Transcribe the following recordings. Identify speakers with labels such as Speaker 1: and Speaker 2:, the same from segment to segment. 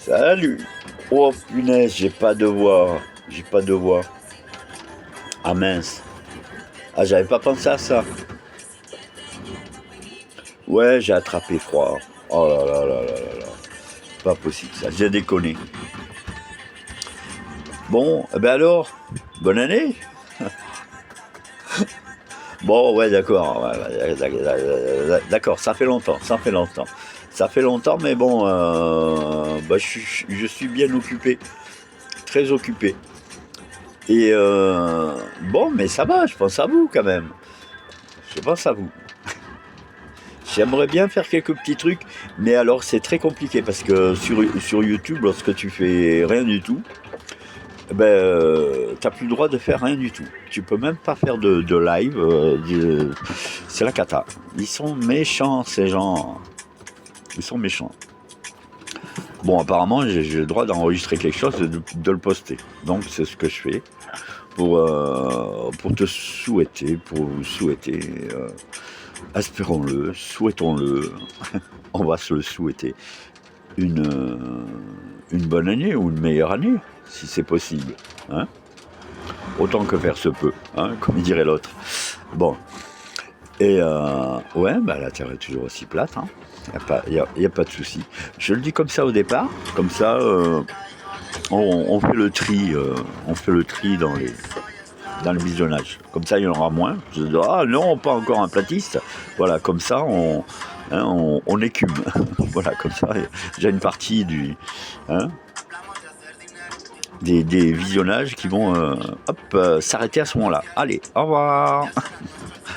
Speaker 1: Salut. Oh punaise, j'ai pas de voix. J'ai pas de voix. Ah mince. Ah, j'avais pas pensé à ça. Ouais, j'ai attrapé froid. Oh là là là là là là. Pas possible ça. J'ai déconné. Bon, eh ben alors, bonne année. Bon, ouais, d'accord. D'accord, ça fait longtemps. Ça fait longtemps. Ça fait longtemps, mais bon, bah, je suis bien occupé. Très occupé. Et bon, mais ça va, je pense à vous quand même. Je pense à vous. J'aimerais bien faire quelques petits trucs, mais alors c'est très compliqué parce que sur YouTube, lorsque tu fais rien du tout, ben, t'as plus le droit de faire rien du tout. Tu peux même pas faire de live. C'est la cata. Ils sont méchants, ces gens. Ils sont méchants. Bon, apparemment, j'ai le droit d'enregistrer quelque chose et de le poster. Donc, c'est ce que je fais pour te souhaiter, pour vous souhaiter. Espérons-le, souhaitons-le, on va se le souhaiter, une, euh, une bonne année ou une meilleure année, si c'est possible. Hein, autant que faire se peut, hein, comme dirait l'autre. Bon, et ouais, bah, la Terre est toujours aussi plate, hein. Y a pas de souci. Je le dis comme ça au départ, comme ça on fait le tri, dans le visionnage. Comme ça, il y en aura moins. Je dis, ah non, pas encore un platiste. Voilà, comme ça, on écume. Voilà, comme ça, j'ai une partie hein, des visionnages qui vont s'arrêter à ce moment-là. Allez, au revoir.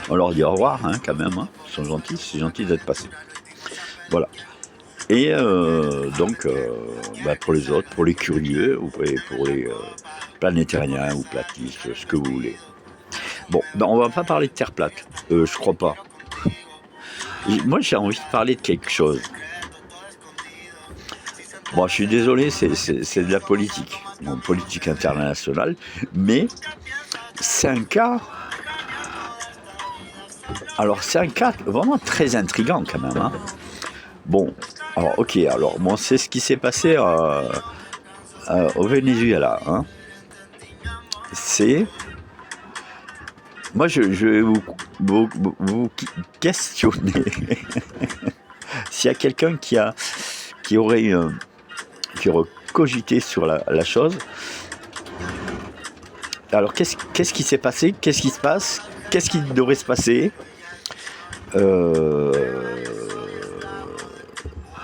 Speaker 1: On leur dit au revoir, hein, quand même. Hein. Ils sont gentils, c'est gentil d'être passés. Voilà. Et donc, bah, pour les autres, pour les curieux, ou pour les planétariens ou platistes, ce que vous voulez. Bon, ben on va pas parler de terre plate. Je crois pas. Moi, j'ai envie de parler de quelque chose. Bon, je suis désolé, c'est de la politique. Bon, politique internationale. Mais c'est un cas. Alors, c'est un cas vraiment très intriguant quand même. Hein. Bon, alors, ok. Alors, bon, c'est ce qui s'est passé au Venezuela. Hein. C'est. Moi, je vais vous questionner. S'il y a quelqu'un qui aurait cogité sur la chose. Alors, qu'est-ce qui s'est passé? Qu'est-ce qui se passe? Qu'est-ce qui devrait se passer?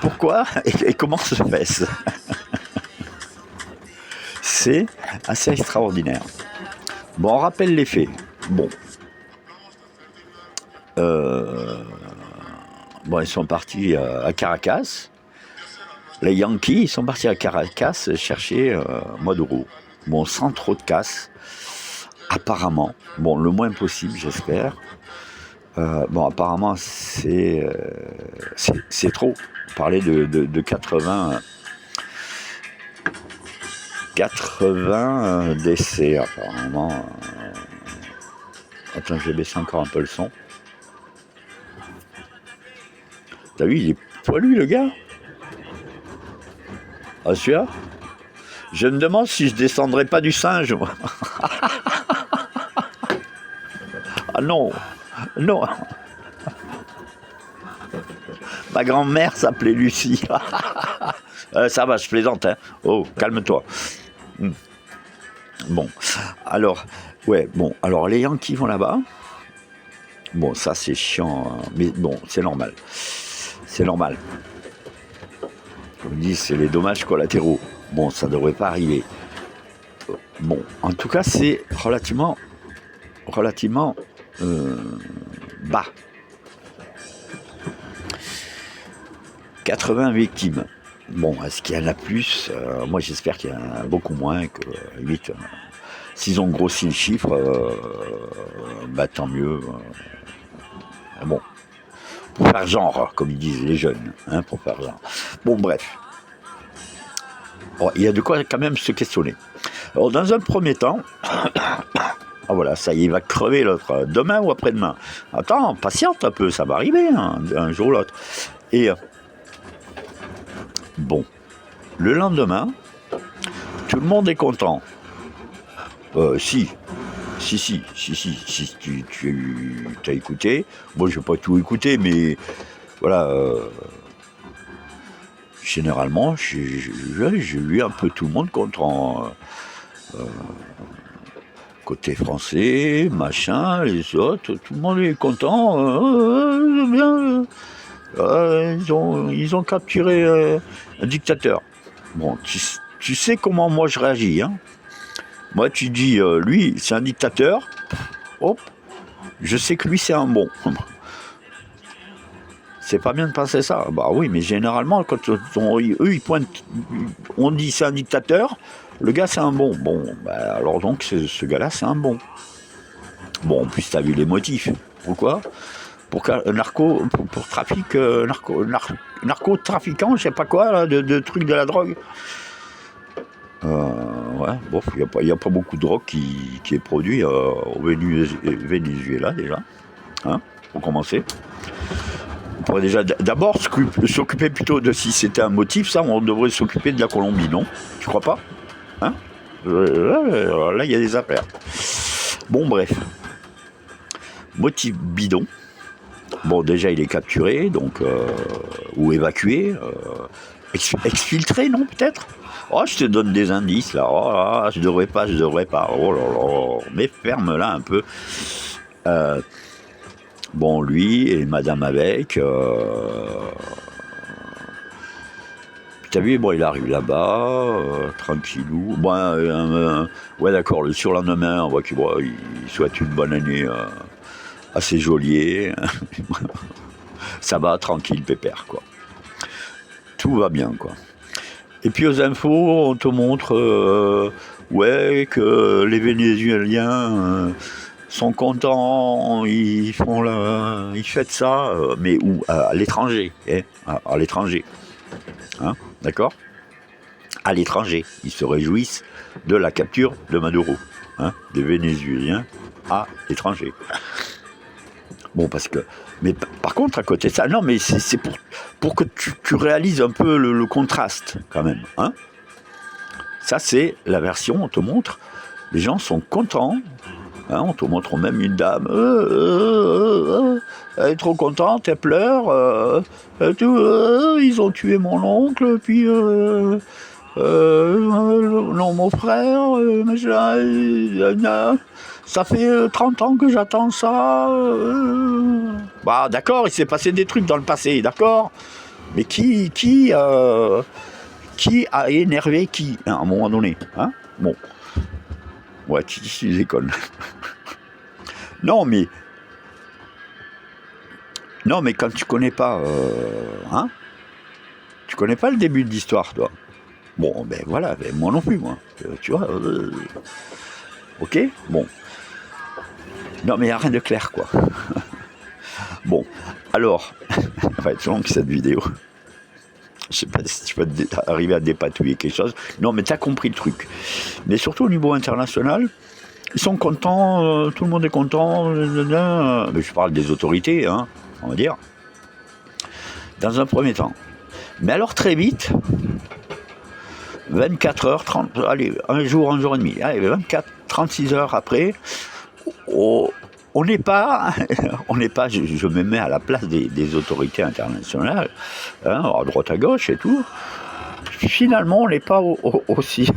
Speaker 1: Pourquoi et comment se fait-ce? C'est assez extraordinaire. Bon, on rappelle les faits. Bon. Bon, ils sont partis à Caracas. Les Yankees, ils sont partis à Caracas chercher Maduro. Bon, sans trop de casse, apparemment. Bon, le moins possible, j'espère. Bon, apparemment, c'est trop. Parler de 80 décès, apparemment. Attends, je vais baisser encore un peu le son. T'as vu, il est poilu, le gars. Ah, celui-là? Je me demande si je descendrai pas du singe, moi. Ah non, non. Ma grand-mère s'appelait Lucie. Ça va, je plaisante, hein. Oh, calme-toi. Bon, alors, ouais, bon, alors les Yankees vont là-bas. Bon, ça c'est chiant, hein, mais bon, c'est normal. C'est normal. Comme ils disent, c'est les dommages collatéraux. Bon, ça devrait pas arriver. Bon, en tout cas, c'est relativement bas. 80 victimes. Bon, est-ce qu'il y en a plus? Moi, j'espère qu'il y en a beaucoup moins que 8. S'ils ont grossi le chiffre, bah tant mieux. Bon, pour faire genre, comme ils disent les jeunes, hein, pour faire genre. Bon, bref. Bon, il y a de quoi quand même se questionner. Alors, dans un premier temps, ah voilà, ça y est, il va crever l'autre, demain ou après-demain. Attends, patiente un peu, ça va arriver, hein, un jour ou l'autre. Et bon, Le lendemain, tout le monde est content. Si tu as écouté. Moi, je n'ai pas tout écouté, mais voilà. Généralement, j'ai eu un peu tout le monde content. Côté français, machin, les autres, tout le monde est content. Bien. Ils ont capturé un dictateur. Bon, tu sais comment moi je réagis, hein. Moi, tu dis, lui, c'est un dictateur. Hop, je sais que lui, c'est un bon. C'est pas bien de penser ça. Bah oui, mais généralement, quand eux, ils pointent, on dit c'est un dictateur, le gars, c'est un bon. Bon, bah, alors donc, ce gars-là, c'est un bon. Bon, en plus, t'as vu les motifs. Pourquoi ? Pour trafic, narcotrafiquant, je sais pas quoi, là, de trucs de la drogue. Ouais, bon, il n'y a pas beaucoup de drogue qui est produit au Venezuela déjà, hein, pour commencer. On pourrait déjà d'abord s'occuper plutôt de si c'était un motif, ça, on devrait s'occuper de la Colombie, non ? Tu crois pas ? Hein ? Là, il y a des affaires. Bon, bref. Motif bidon. Bon, déjà, il est capturé, donc, ou évacué, exfiltré, non, peut-être ? Oh, je te donne des indices, là. Oh là, je devrais pas. Oh là là, mais ferme-la un peu. Bon, lui et madame avec. T'as vu, bon, il arrive là-bas, tranquillou. Bon, ouais, d'accord, le surlendemain, on voit qu'il souhaite une bonne année à ses geôliers. Ça va, tranquille, pépère, quoi. Tout va bien, quoi. Et puis aux infos, on te montre ouais, que les Vénézuéliens sont contents, ils fêtent ça, mais où ? À l'étranger, hein, à l'étranger. Hein, d'accord ? À l'étranger, ils se réjouissent de la capture de Maduro, hein, des Vénézuéliens à l'étranger. Bon, parce que... Mais par contre, à côté de ça, non, mais c'est pour que tu réalises un peu le contraste, quand même. Hein. Ça, c'est la version, on te montre, les gens sont contents, hein, on te montre même une dame, elle est trop contente, elle pleure, ils ont tué mon oncle, puis... non, mon frère, ça fait 30 ans que j'attends ça. Bah d'accord, il s'est passé des trucs dans le passé, d'accord. Mais qui a énervé qui, hein, à un moment donné, hein. Bon. Ouais, tu déconnes. Non, mais quand tu connais pas, hein, tu connais pas le début de l'histoire, toi. Bon, ben voilà, ben moi non plus, moi. Tu vois. Ok, bon. Non, mais il n'y a rien de clair, quoi. Bon, alors, ça va être longue cette vidéo. Je sais pas si tu peux arriver à dépatouiller quelque chose. Non, mais tu as compris le truc. Mais surtout au niveau international, ils sont contents, tout le monde est content. Mais je parle des autorités, hein, on va dire. Dans un premier temps. Mais alors très vite, 24 heures, 30, allez, un jour et demi, allez, 24, 36 heures après, on n'est pas, je me mets à la place des autorités internationales, hein, à droite à gauche et tout. Finalement, on n'est pas aussi,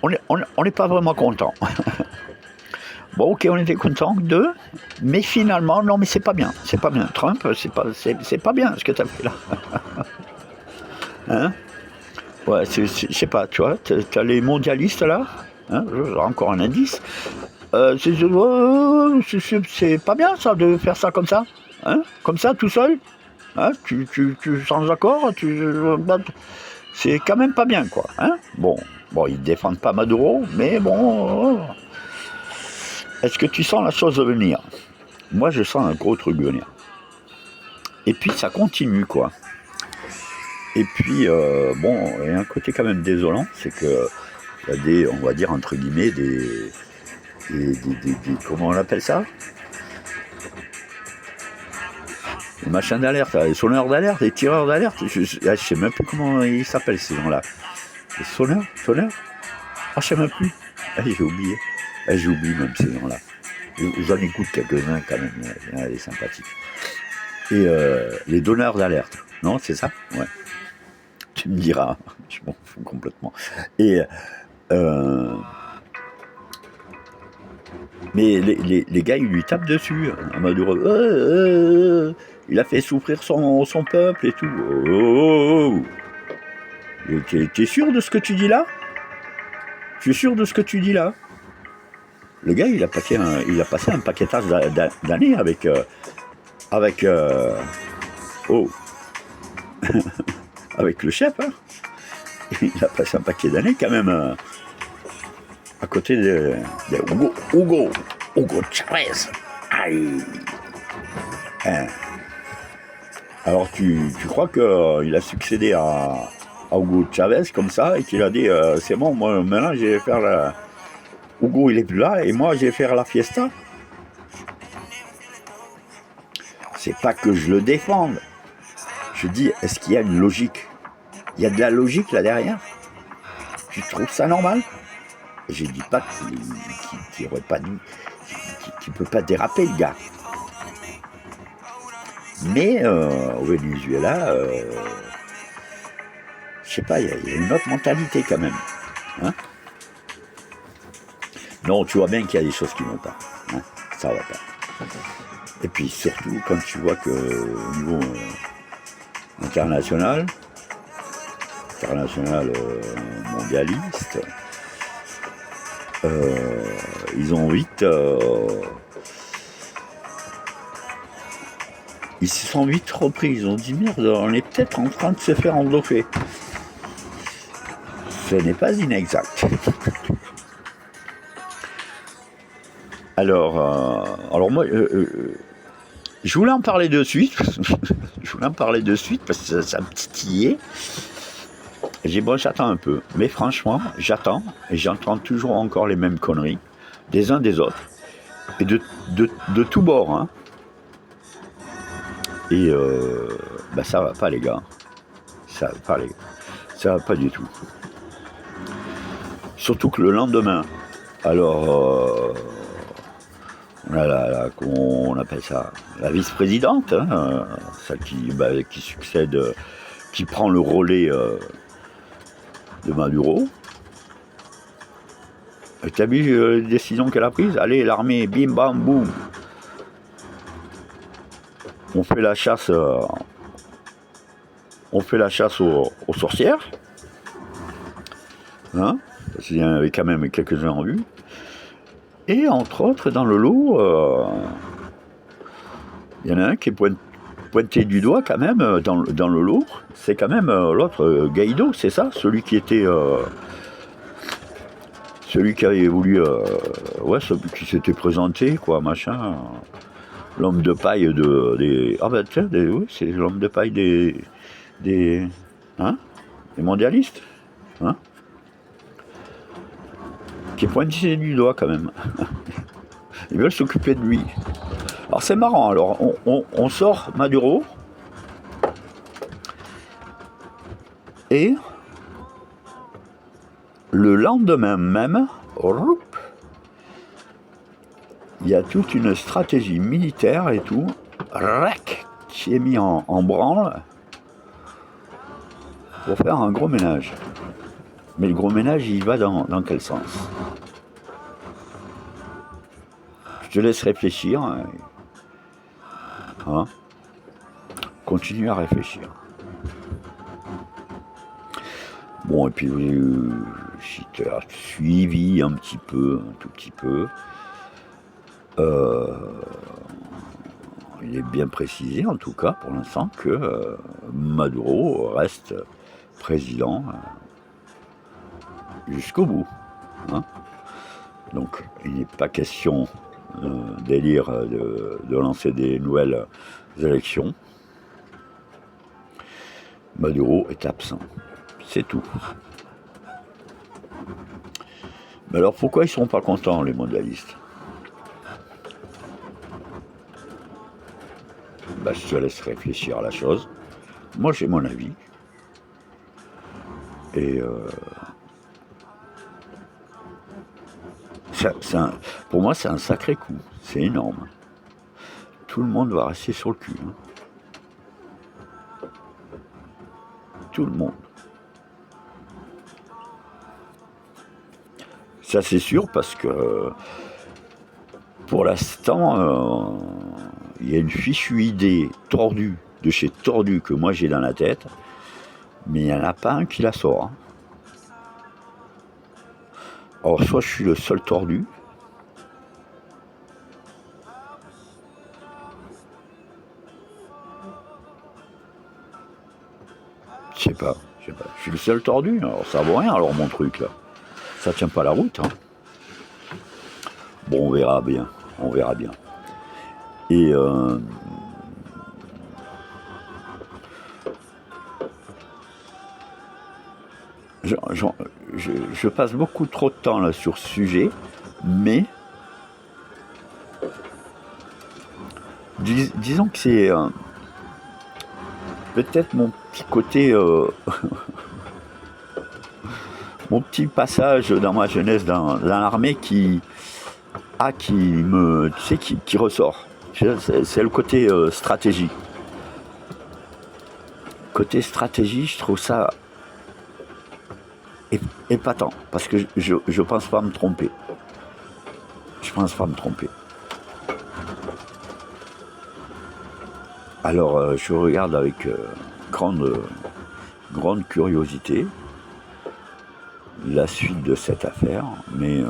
Speaker 1: on n'est pas vraiment content. Bon, ok, on était content d'eux, mais finalement, non, mais c'est pas bien. Trump, c'est pas bien ce que tu as fait là. Hein? Ouais, je sais pas, tu vois, t'as les mondialistes là, hein, encore un indice. C'est pas bien ça de faire ça comme ça, hein, comme ça tout seul, hein, tu sans accord, c'est quand même pas bien quoi, hein. Bon, ils défendent pas Maduro, mais bon, est-ce que tu sens la chose venir ? Moi je sens un gros truc venir. Et puis ça continue quoi. Et puis bon, il y a un côté quand même désolant, c'est que il y a des, on va dire entre guillemets des comment on appelle ça ? les machins d'alerte, les sonneurs d'alerte, les tireurs d'alerte. Je sais même plus comment ils s'appellent ces gens-là. Les sonneurs. Ah, je sais même plus. Ah, j'ai oublié. Ah, j'ai oublié même ces gens-là. J'en écoute quelques-uns quand même, il y en a des sympathiques. Et les donneurs d'alerte. Non, c'est ça? Ouais. Tu me diras, je m'en fous complètement. Et mais les gars, ils lui tapent dessus, en mode il a fait souffrir son peuple et tout. T'es sûr de ce que tu dis là? Je suis sûr de ce que tu dis là. Le gars, il a passé un paquetage d'années avec avec le chef. Hein. Il a passé un paquet d'années quand même à côté de Hugo Chavez. Aïe. Hein. Alors tu crois qu'il a succédé à Hugo Chavez comme ça et qu'il a dit c'est bon, moi maintenant je vais faire la... Hugo il est plus là et moi je vais faire la fiesta. C'est pas que je le défende. Je dis, est-ce qu'il y a une logique? Il y a de la logique là derrière? Tu trouves ça normal? Je dis pas qu'il aurait pas dit, qu'il peut pas déraper le gars. Mais au Venezuela, je sais pas, il y a une autre mentalité quand même. Hein? Non, tu vois bien qu'il y a des choses qui vont pas. Hein? Ça va pas. Et puis surtout quand tu vois que au niveau international mondialiste, ils ont vite ils se sont vite repris, ils ont dit merde, on est peut-être en train de se faire endoffer. Ce n'est pas inexact. Alors moi je voulais en parler de suite. Parce que ça me titillait. J'attends un peu. Mais franchement, j'attends et j'entends toujours encore les mêmes conneries des uns des autres. Et de tous bords. Hein. Et ça va pas les gars. Ça va pas du tout. Surtout que le lendemain, alors on a comment on appelle ça, la vice-présidente, hein, celle qui succède, qui prend le relais de Maduro. Et t'as vu la décision qu'elle a prise? Allez, l'armée, bim bam boum. On fait la chasse aux sorcières. Hein, parce qu'il y en avait quand même quelques-uns en vue. Et entre autres, dans le lot, il y en a un qui est pointé du doigt quand même dans le lot. C'est quand même l'autre, Guaido, c'est ça? Celui qui était... celui qui avait voulu... celui qui s'était présenté, quoi, machin. L'homme de paille des... Ah ben tiens, oui, c'est l'homme de paille des mondialistes. Hein? Qui est pointé du doigt quand même. Ils veulent s'occuper de lui. Alors c'est marrant, alors on sort Maduro et le lendemain même, il y a toute une stratégie militaire et tout qui est mis en branle pour faire un gros ménage. Mais le gros ménage, il va dans quel sens? Je te laisse réfléchir. Hein? Continue à réfléchir. Bon, et puis si tu as suivi un tout petit peu, il est bien précisé, en tout cas, pour l'instant, que Maduro reste président jusqu'au bout. Hein. Donc, il n'est pas question d'élire, de lancer des nouvelles élections. Maduro est absent. C'est tout. Mais alors, pourquoi ils ne sont pas contents, les mondialistes? bah, je te laisse réfléchir à la chose. Moi, j'ai mon avis. Et pour moi, c'est un sacré coup. C'est énorme. Tout le monde va rester sur le cul. Hein. Tout le monde. Ça, c'est sûr, parce que pour l'instant, il y a une fichue idée tordue de chez Tordu que moi j'ai dans la tête, mais il n'y en a pas un qui la sort. Hein. Alors, soit je suis le seul tordu, je sais pas. Je suis le seul tordu, alors ça vaut rien, alors mon truc là. Ça tient pas la route. Hein. Bon, on verra bien. On verra bien. Et je passe beaucoup trop de temps là sur ce sujet, mais disons que c'est peut-être mon petit côté, mon petit passage dans ma jeunesse dans l'armée qui me, tu sais, qui ressort. C'est le côté stratégie. Côté stratégie, je trouve ça épatant, parce que je pense pas me tromper. Je pense pas me tromper. Alors, je regarde avec grande curiosité la suite de cette affaire, mais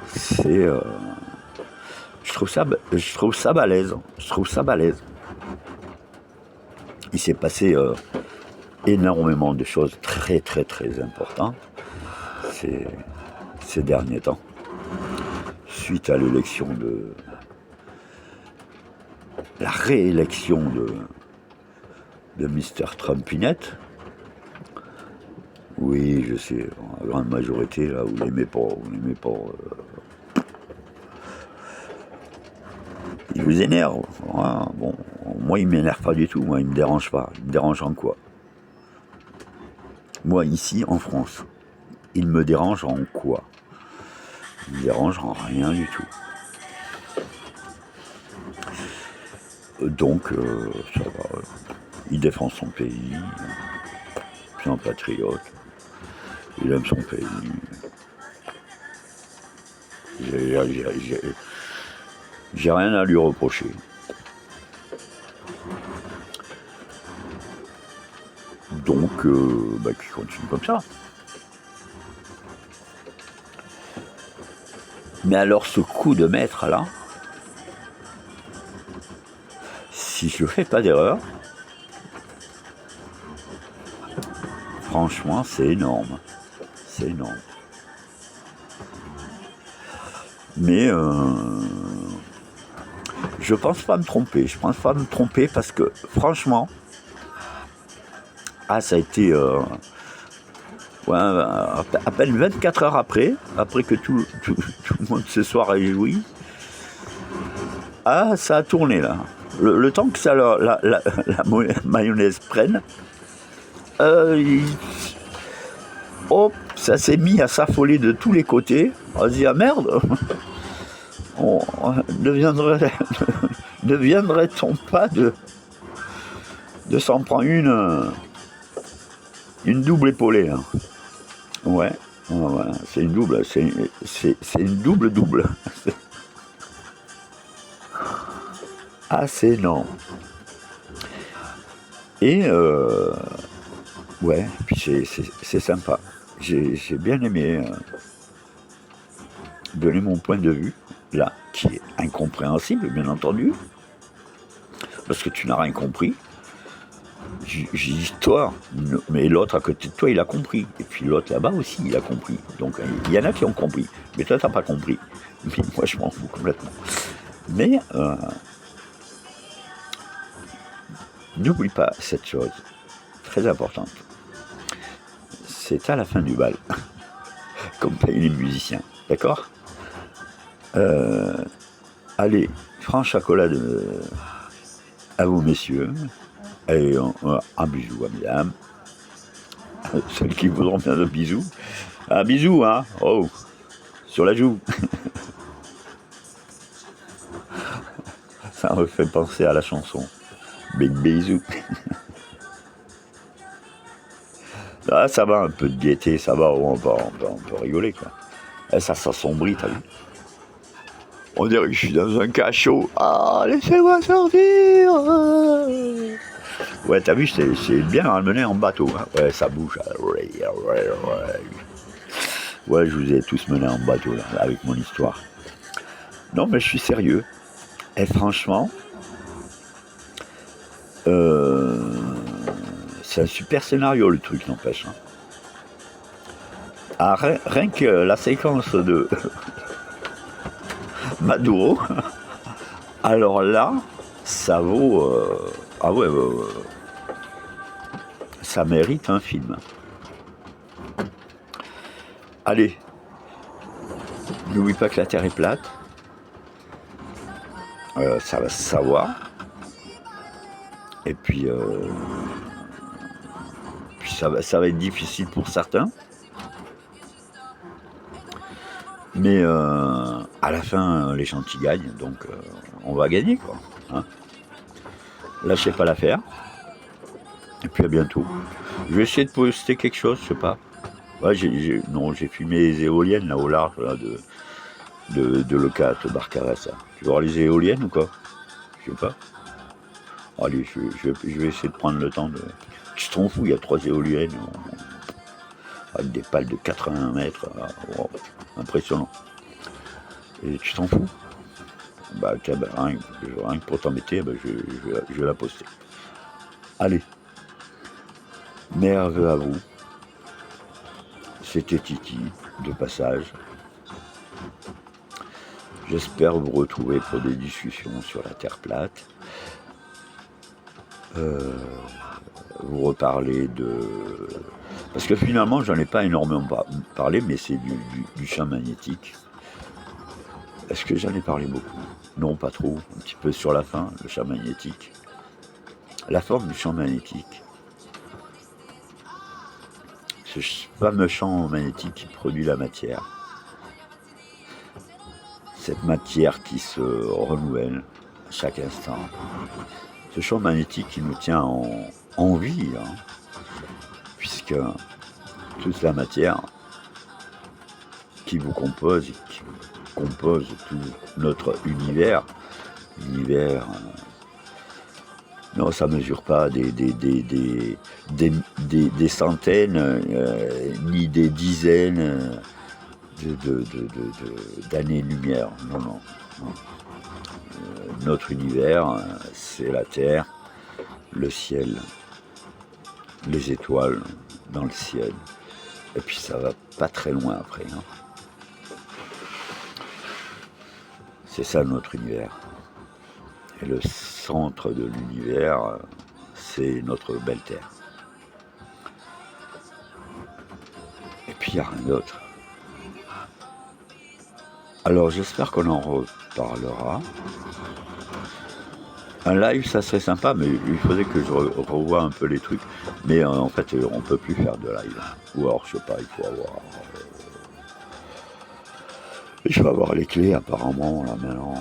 Speaker 1: c'est, je trouve ça balèze. Je trouve ça balèze. Il s'est passé énormément de choses très très très importantes ces derniers temps, suite à l'élection la réélection de Mr. Trumpinette. Oui, je sais, la grande majorité, là, vous l'aimez pas. Il vous énerve. Ah, bon, moi, il m'énerve pas du tout. Moi, il me dérange pas. Il me dérange en quoi? Moi, ici, en France, il me dérange en quoi? Il me dérange en rien du tout. Donc, ça va. Il défend son pays. C'est un patriote. Il aime son pays. J'ai rien à lui reprocher. Donc, qu'il continue comme ça. Mais alors, ce coup de maître là, si je fais pas d'erreur, franchement, c'est énorme. C'est énorme. Mais je pense pas me tromper. Je pense pas me tromper parce que, franchement, ça a été à peine 24 heures après que tout le monde se soit réjoui. Ça a tourné là. Le temps que ça la mayonnaise prenne, ça s'est mis à s'affoler de tous les côtés. On se dit, ah merde, ne viendrait-on pas de s'en prendre une double épaulée hein. Ouais, c'est une double, c'est une double. C'est énorme. Et puis c'est sympa. J'ai bien aimé donner mon point de vue, là, qui est incompréhensible, bien entendu, parce que tu n'as rien compris. J'ai dit toi, mais l'autre à côté de toi, il a compris. Et puis l'autre là-bas aussi, il a compris. Donc il y en a qui ont compris, mais toi, t'as pas compris. Mais moi, je m'en fous complètement. Mais n'oublie pas cette chose très importante. C'est à la fin du bal, comme payent les musiciens, d'accord? Allez, franche accolade à vous messieurs. Et un bisou à mesdames. Celles qui voudront bien de bisous. Un bisou, hein. Oh, sur la joue. Ça me fait penser à la chanson. Big bisou. Ah, ça va, un peu de gaieté, ça va, on peut rigoler, quoi. Et ça s'assombrit, t'as vu. On dirait que je suis dans un cachot. Ah, laissez-moi sortir. Ouais, t'as vu, c'est bien ramené en bateau. Hein. Ouais, ça bouge. Ouais, je vous ai tous menés en bateau, là, avec mon histoire. Non, mais je suis sérieux. Et franchement, c'est un super scénario, le truc, n'empêche. Hein. Ah, rien que la séquence de Maduro, alors là, ça vaut... ah ouais, ça mérite un film. Allez, n'oublie pas que la Terre est plate. Ça va se savoir. Et puis ça va être difficile pour certains. Mais à la fin, les gentils gagnent, donc on va gagner, quoi. Hein. Lâchez pas l'affaire. Et puis à bientôt. Je vais essayer de poster quelque chose, je sais pas. Ouais, j'ai filmé les éoliennes là au large là, de Leucate, Barcarès. Tu veux voir les éoliennes ou quoi? Je sais pas. Allez, je vais essayer de prendre le temps de... Tu t'en fous, il y a 3 éoliennes avec des pales de 80 mètres. Wow, impressionnant. Et tu t'en fous? Bah tiens, rien que pour t'embêter, je vais la poster. Allez. Merveilleux à vous. C'était Titi, de passage. J'espère vous retrouver pour des discussions sur la Terre plate. Vous reparler de... Parce que finalement, j'en ai pas énormément parlé, mais c'est du champ magnétique. Est-ce que j'en ai parlé beaucoup? Non, pas trop. Un petit peu sur la fin, le champ magnétique. La forme du champ magnétique. Ce fameux champ magnétique qui produit la matière. Cette matière qui se renouvelle à chaque instant. Ce champ magnétique qui nous tient en vie, hein, puisque toute la matière qui vous compose, qui compose tout notre univers, non, ça ne mesure pas des centaines, ni des dizaines d'années-lumière. Non. Notre univers, c'est la Terre, le ciel, les étoiles dans le ciel. Et puis ça va pas très loin après. Hein. C'est ça notre univers. Et le centre de l'univers, c'est notre belle Terre. Et puis il n'y a rien d'autre. Alors j'espère qu'on en reparlera. Un live, ça serait sympa, mais il faudrait que je revoie un peu les trucs. Mais en fait, on peut plus faire de live. Ou alors, je sais pas, il faut avoir... Je vais avoir les clés, apparemment, là, maintenant.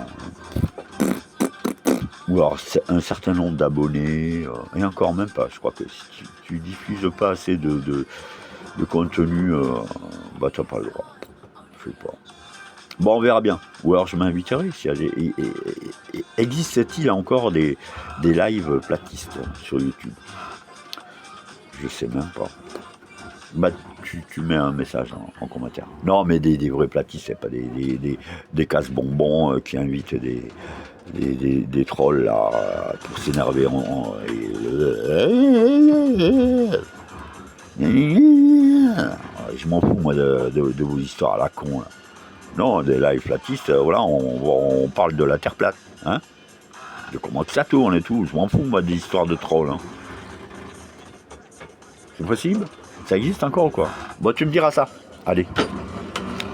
Speaker 1: Ou alors, un certain nombre d'abonnés. Et encore même pas. Je crois que si tu diffuses pas assez de contenu, bah, t'as pas le droit. Je sais pas. Bon, on verra bien. Ou alors je m'inviterai. Existe-t-il encore des lives platistes sur YouTube? Je sais même pas. Bah, tu mets un message en commentaire. Non, mais des vrais platistes, c'est pas des casse-bonbons qui invitent des trolls là pour s'énerver je m'en fous moi de vos histoires à la con là. Non, des lives platistes, voilà, on parle de la Terre plate, hein. De comment que ça tourne et tout, je m'en fous moi des histoires de trolls. Hein. C'est possible? Ça existe encore ou quoi? Bon, tu me diras ça. Allez,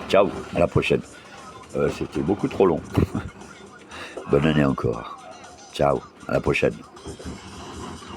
Speaker 1: ciao, à la prochaine. C'était beaucoup trop long. Bonne année encore. Ciao, à la prochaine.